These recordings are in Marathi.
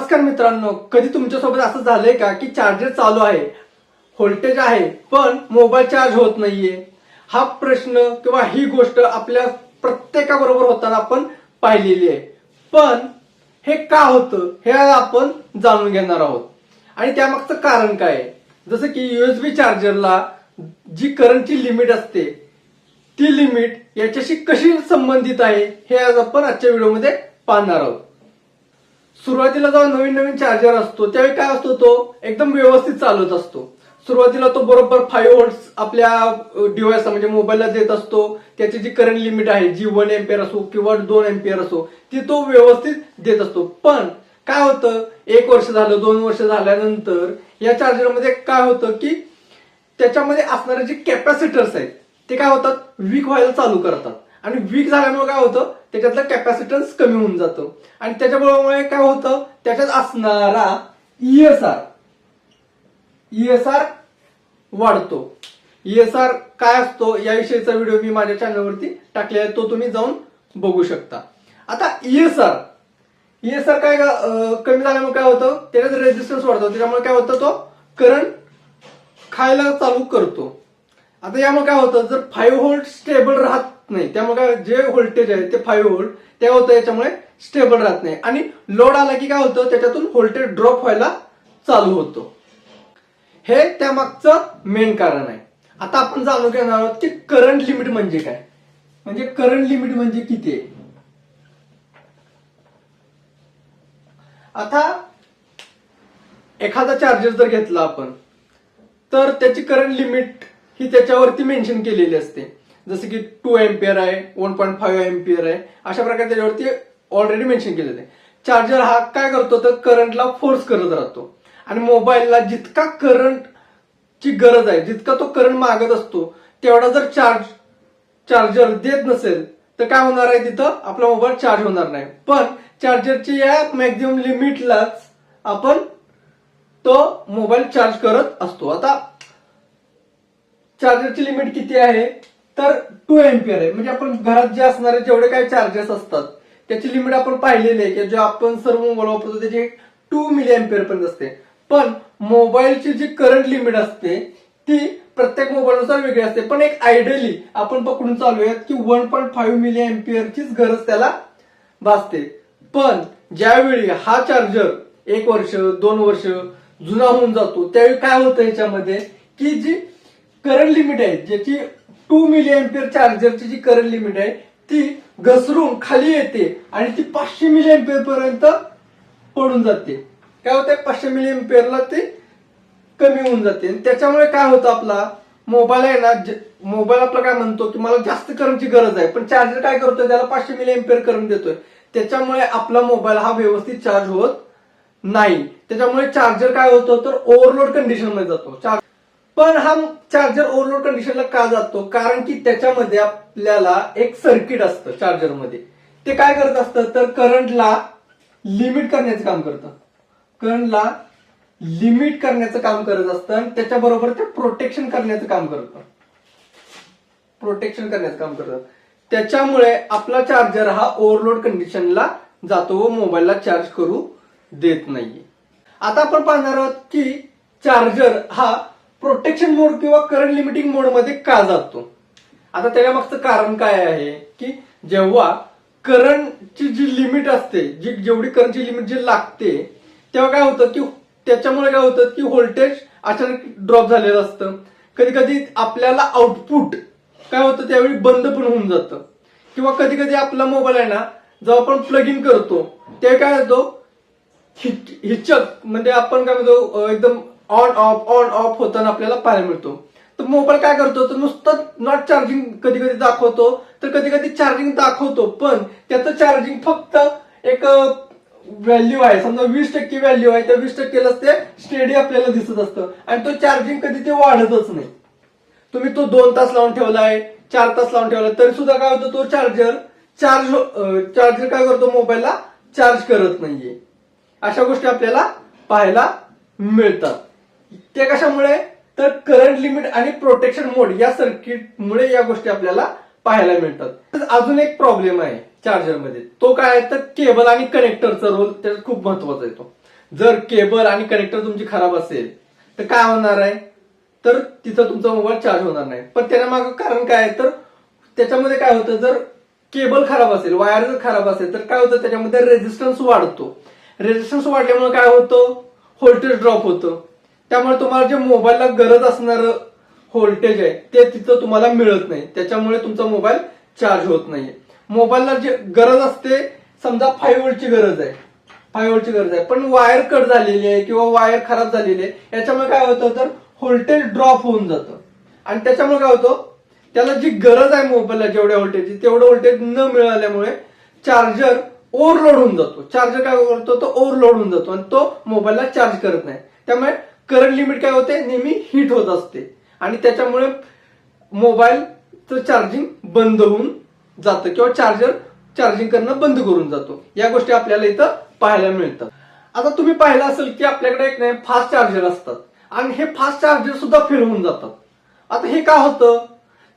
नमस्कार मित्रांनो, कधी तुमच्यासोबत असं झालंय का की चार्जर चालू आहे, व्होल्टेज आहे, पण मोबाईल चार्ज होत नाहीये? हा प्रश्न किंवा ही गोष्ट आपल्या प्रत्येकाबरोबर होताना आपण पाहिलेली आहे. पण हे का होतं हे आपण जाणून घेणार आहोत आणि त्यामागचं कारण काय आहे. जसं की यूएसबी चार्जरला जी करंटची लिमिट असते ती लिमिट याच्याशी कशी संबंधित आहे हे आज आपण आजच्या व्हिडिओमध्ये पाहणार आहोत. सुरुवातीला जेव्हा नवीन नवीन चार्जर असतो त्यावेळी काय असतो, तो एकदम व्यवस्थित चालत असतो. सुरुवातीला तो बरोबर 5 व्होल्ट्स आपल्या डिव्हाइसला म्हणजे मोबाईलला देत असतो. त्याची जी करंट लिमिट आहे जी 1 एम्पियर असो किंवा 2 एम्पियर असो ती तो व्यवस्थित देत असतो. पण काय होतं, 1 वर्ष झालं 2 वर्ष झाल्यानंतर या चार्जरमध्ये काय होतं की त्याच्यामध्ये असणारे जे कॅपॅसिटर्स आहेत ते काय होतात, वीक व्हायला चालू करतात. आणि वीक झाल्यामुळे काय होतं, त्याच्यातलं कॅपॅसिटन्स कमी होऊन जातं आणि त्याच्यामुळे काय होतं, त्याच्यात असणारा ईएसआर वाढतो. ईएसआर काय असतो याविषयीचा व्हिडिओ मी माझ्या चॅनलवरती टाकलेला आहे, तो तुम्ही जाऊन बघू शकता. आता ईएसआर काय कमी झाल्यामुळे काय होतं, त्याच्यात रेजिस्टन्स वाढतो, त्याच्यामुळे काय होतं, तो करंट खायला चालू करतो. आता यामुळे काय होतं, जर 5 व्होल्ट स्टेबल राहत नाही, त्यामुळे जे व्होल्टेज आहे ते 5 व्होल्ट ते होतं, याच्यामुळे स्टेबल राहत नाही आणि लोड आला की काय होतं, त्याच्यातून व्होल्टेज ड्रॉप व्हायला चालू होतो. हे त्यामागचं मेन कारण आहे. आता आपण जाणून घेणार आहोत की करंट लिमिट म्हणजे काय, म्हणजे करंट लिमिट म्हणजे किती आहे. आता एखादा चार्जर जर घेतला आपण तर त्याची करंट लिमिट ही त्याच्यावरती मेन्शन केलेली असते. जसं की 2 एम्पियर आहे, 1.5 एम्पियर आहे, अशा प्रकारे त्याच्यावरती ऑलरेडी मेन्शन केलेलं आहे. चार्जर हा काय करतो, तर करंटला फोर्स करत राहतो आणि मोबाईलला जितका करंटची गरज आहे, जितका तो करंट मागत असतो तेवढा जर चार्जर देत नसेल तर काय होणार आहे, तिथं आपला मोबाईल चार्ज होणार नाही. पण चार्जरची या मॅक्झिमम लिमिटलाच आपण तो मोबाईल चार्ज करत असतो. आता चार्जरची लिमिट किती आहे, तर 2 एम्पियर आहे. म्हणजे आपण घरात जे असणारे जेवढे काही चार्जर्स असतात त्याची लिमिट आपण पाहिलेली आहे की जे आपण सर्व मोबाईल वापरतो त्याची 2 मिली एम्पियर पर्यंत असते. पण मोबाईलची जी करंट लिमिट असते ती प्रत्येक मोबाईलनुसार वेगळी असते. पण एक आयडियली आपण पकडून चालूयात की 1.5 मिली एम्पियरचीच गरज त्याला भासते. पण ज्यावेळी हा चार्जर 1 वर्ष 2 वर्ष जुना होऊन जातो त्यावेळी काय होतं, याच्यामध्ये की जी करंट लिमिट आहे, ज्याची 2 मिली एम्पियर चार्जरची जी करंट लिमिट आहे ती घसरून खाली येते आणि ती 500 मिली एम्पियर पर्यंत पडून जाते. काय होतं, 500 मिली एम्पियरला ते कमी होऊन जाते. त्याच्यामुळे काय होतं, आपला मोबाईल आहे ना, मोबाईल आपला काय म्हणतो की मला जास्त करंटची गरज आहे, पण चार्जर काय करतोय, त्याला 500 मिली एम्पियर करंट देतोय. त्याच्यामुळे आपला मोबाईल हा व्यवस्थित चार्ज होत नाही. त्याच्यामुळे चार्जर काय होतं, तर ओव्हरलोड कंडिशन मध्ये जातो. पण हा चार्जर ओव्हरलोड कंडिशनला का जातो, कारण की त्याच्यामध्ये आपल्याला एक सर्किट असतं चार्जरमध्ये. ते काय करत असतं, तर करंटला लिमिट करण्याचं काम करतं. करंटला लिमिट करण्याचं काम करत असतं आणि त्याच्याबरोबर ते प्रोटेक्शन करण्याचं काम करतं. त्याच्यामुळे आपला चार्जर हा ओव्हरलोड कंडिशनला जातो व मोबाईलला चार्ज करू देत नाहीये. आता आपण पाहणार आहोत की चार्जर हा प्रोटेक्शन मोड किंवा करंट लिमिटिंग मोड मध्ये का जातो. आता त्याच्या मागचं कारण काय आहे की जेव्हा करंटची जी लिमिट असते, जेवढी करंटची लिमिट जी लागते, तेव्हा काय होतं की त्याच्यामुळे काय होतं की व्होल्टेज अचानक ड्रॉप झालेलं असतं. कधी कधी आपल्याला आउटपुट काय होतं त्यावेळी बंद पण होऊन जातं. किंवा कधी कधी आपला मोबाईल आहे ना, जेव्हा आपण प्लग इन करतो तेव्हा काय होतो, हिचक म्हणजे आपण काय म्हणतो एकदम ऑन ऑफ होताना आपल्याला पाहायला मिळतो. तर मोबाईल काय करतो, तर नुसतं नॉट चार्जिंग कधी कधी दाखवतो, तर कधी कधी चार्जिंग दाखवतो, पण त्याचं चार्जिंग फक्त एक व्हॅल्यू आहे, समजा 20% व्हॅल्यू आहे, त्या 20%लाच ते स्टेडी आपल्याला दिसत असतं आणि तो चार्जिंग कधी ते वाढतच नाही. तुम्ही तो 2 तास लावून ठेवलाय, 4 तास लावून ठेवलाय, तरी सुद्धा काय होतं, तो चार्जर काय करतो, मोबाईलला चार्ज करत नाहीये. अशा गोष्टी आपल्याला पाहायला मिळतात. ते कशामुळे, तर करंट लिमिट आणि प्रोटेक्शन मोड या सर्किटमुळे या गोष्टी आपल्याला पाहायला मिळतात. अजून एक प्रॉब्लेम आहे चार्जरमध्ये तो काय आहे तर केबल आणि कनेक्टरचा रोल त्याच्यात खूप महत्वाचा येतो. जर केबल आणि कनेक्टर तुमची खराब असेल तर काय होणार आहे तर तिथं तुमचा मोबाईल चार्ज होणार नाही. पण त्याच्या मागं कारण काय आहे तर त्याच्यामध्ये काय होतं जर केबल खराब असेल, वायर जर खराब असेल तर काय होतं त्याच्यामध्ये रेझिस्टन्स वाढतो. रेझिस्टन्स वाढल्यामुळे काय होतं व्होल्टेज ड्रॉप होतं. त्यामुळे तुम्हाला जे मोबाईलला गरज असणारं व्होल्टेज आहे ते तिथं तुम्हाला मिळत नाही. त्याच्यामुळे तुमचा मोबाईल चार्ज होत नाहीये. मोबाईलला जे गरज असते समजा 5 व्होल्टची गरज आहे, 5 व्होल्टची गरज आहे पण वायर कट झालेली आहे किंवा वायर खराब झालेली आहे याच्यामुळे काय होतं तर व्होल्टेज ड्रॉप होऊन जातं. आणि त्याच्यामुळे काय होतं त्याला जी गरज आहे मोबाईलला जेवढ्या व्होल्टेजची तेवढं व्होल्टेज न मिळाल्यामुळे चार्जर ओव्हरलोड होऊन जातो. चार्जर काय करतो तो ओव्हरलोड होऊन जातो आणि तो मोबाईलला चार्ज करत नाही. त्यामुळे करंट लिमिट काय होते नेहमी हिट होत असते आणि त्याच्यामुळे मोबाईलचं चार्जिंग बंद होऊन जातं किंवा चार्जर चार्जिंग करणं बंद करून जातो. या गोष्टी आपल्याला इथं पाहायला मिळतात. आता तुम्ही पाहिलं असेल की आपल्याकडे एक नाही फास्ट चार्जर असतात आणि हे फास्ट चार्जर सुद्धा फेल होऊन जातात. आता हे का होतं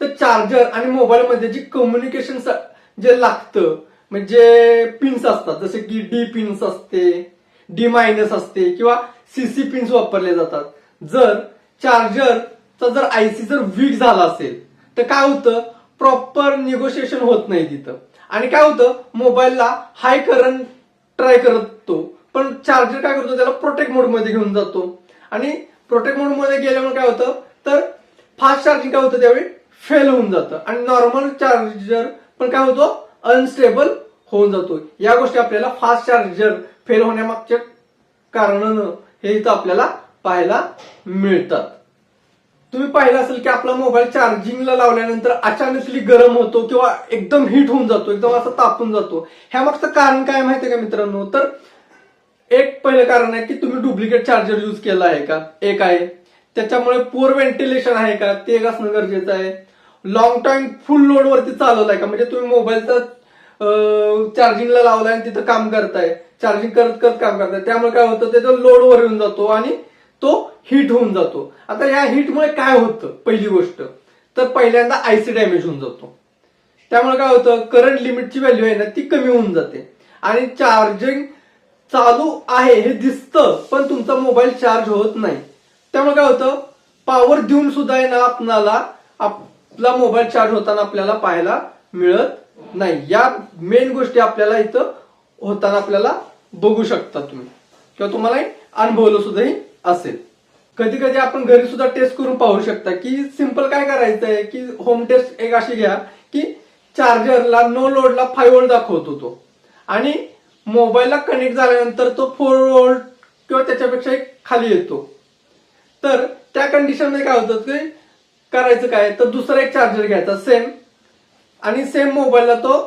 तर चार्जर आणि मोबाईल मध्ये जी कम्युनिकेशन जे लागतं म्हणजे पिन्स असतात जसे की डी पिन्स असते, डी मायनस असते किंवा सीसी पिन्स वापरले जातात. जर चार्जरचा जर आयसी जर वीक झाला असेल तर काय होतं प्रॉपर निगोशिएशन होत नाही तिथं आणि काय होतं मोबाईलला हाय करंट ट्राय करतो पण चार्जर काय करतो त्याला प्रोटेक्ट मोड मध्ये घेऊन जातो आणि प्रोटेक्ट मोड मध्ये गेल्यामुळे काय होतं तर फास्ट चार्जिंग काय होतं त्यावेळी फेल होऊन जातं आणि नॉर्मल चार्जर पण काय होतो अनस्टेबल होऊन जातो. या गोष्टी आपल्याला फास्ट चार्जर फेल होण्यामागच्या कारणानं हे इथं आपल्याला पाहायला मिळतात. तुम्ही पाहिलं असेल की आपला मोबाईल चार्जिंगला लावल्यानंतर अचानकली गरम होतो किंवा एकदम हिट होऊन जातो, एकदम असं तापून जातो. ह्या मागचं कारण काय माहितीये का मित्रांनो तर एक पहिलं कारण आहे की तुम्ही डुप्लिकेट चार्जर यूज केला आहे का, एक आहे त्याच्यामुळे पुअर व्हेंटिलेशन आहे का ते एक असणं गरजेचं आहे. लॉंग टाइम फुल लोड वरती चालवलाय का म्हणजे तुम्ही मोबाईलचा चार्जिंगला लावलाय आणि तिथं काम करताय, चार्जिंग करत करत काम करताय त्यामुळे काय होतं त्याचा लोडवर येऊन जातो आणि तो हिट होऊन जातो. आता या हिटमुळे काय होतं पहिली गोष्ट तर पहिल्यांदा आयसी डॅमेज होऊन जातो. त्यामुळे काय होतं करंट लिमिटची व्हॅल्यू आहे ना ती कमी होऊन जाते आणि चार्जिंग चालू आहे हे दिसतं पण तुमचा मोबाईल चार्ज होत नाही. त्यामुळे काय होतं पॉवर देऊन सुद्धा आहे ना आपल्याला आपला मोबाईल चार्ज होताना आपल्याला पाहायला मिळत नाही. या मेन गोष्टी आपल्याला इथं होताना आपल्याला बघू शकता तुम्ही किंवा तुम्हाला अनुभवलं सुद्धा असेल. कधी कधी आपण घरी सुद्धा टेस्ट करून पाहू शकता की सिंपल काय करायचंय की होम टेस्ट एक अशी घ्या की चार्जरला नो लोडला 5 व्होल्ट दाखवतो तो आणि मोबाईलला कनेक्ट झाल्यानंतर तो 4 व्होल्ट किंवा त्याच्यापेक्षा खाली येतो. तर त्या कंडिशन मध्ये काय होतं की करायचं काय तर दुसरा एक चार्जर घ्यायचा सेम आणि सेम मोबाईलला तो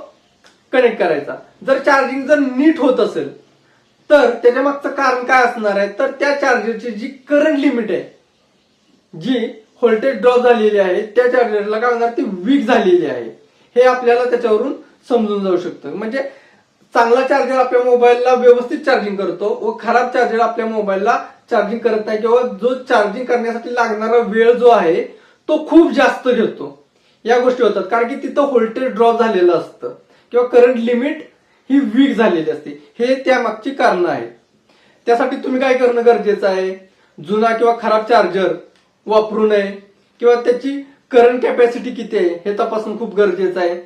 कनेक्ट करायचा. जर चार्जिंग जर नीट होत असेल तर त्याच्या मागचं कारण काय असणार आहे तर त्या चार्जरची जी करंट लिमिट आहे, जी व्होल्टेज ड्रॉप झालेली आहे त्या चार्जरला काय होणार ती वीक झालेली आहे. हे आपल्याला त्याच्यावरून समजून जाऊ शकतं. म्हणजे चांगला चार्जर आपल्या मोबाईलला व्यवस्थित चार्जिंग करतो व खराब चार्जर आपल्या मोबाईलला चार्जिंग करत नाही किंवा जो चार्जिंग करण्यासाठी लागणारा वेळ जो आहे तो खूप जास्त घेतो. या गोष्टी होतात कारण की तिथं व्होल्टेज ड्रॉप झालेलं असतं किंवा करंट लिमिट ही वीक झालेली असते. हे त्यामागची कारण आहेत. त्यासाठी तुम्ही काय करणं गरजेचं आहे जुना किंवा खराब चार्जर वापरू नये किंवा त्याची करंट कॅपॅसिटी किती आहे हे तपासणं खूप गरजेचं आहे.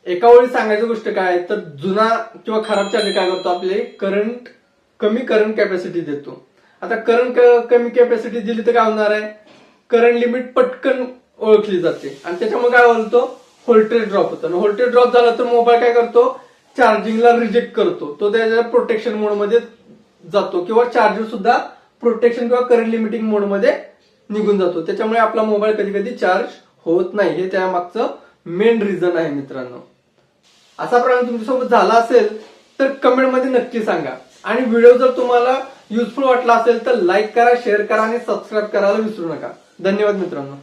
एका वेळी सांगायची गोष्ट काय तर जुना किंवा खराब चार्जर काय करतो आपले कमी करंट कॅपॅसिटी देतो. आता करंट कमी कॅपॅसिटी दिली तर काय होणार आहे करंट लिमिट पटकन ओळखली जाते आणि त्याच्यामुळे काय होतं व्होल्टेज ड्रॉप होतं. व्होल्टेज ड्रॉप झाला तर मोबाईल काय करतो चार्जिंगला रिजेक्ट करतो, तो त्याच्या प्रोटेक्शन मोड मध्ये जातो किंवा चार्जर सुद्धा प्रोटेक्शन किंवा करंट लिमिटिंग मोड मध्ये निघून जातो. त्याच्यामुळे आपला मोबाईल कधी कधी चार्ज होत नाही. हे त्यामागचं मेन रिझन आहे मित्रांनो. असा प्रॉब्लेम तुमच्यासोबत झाला असेल तर कमेंट मध्ये नक्की सांगा आणि व्हिडिओ जर तुम्हाला युजफुल वाटला असेल तर लाईक करा, शेअर करा आणि सबस्क्राईब करायला विसरू नका. धन्यवाद मित्रांनो.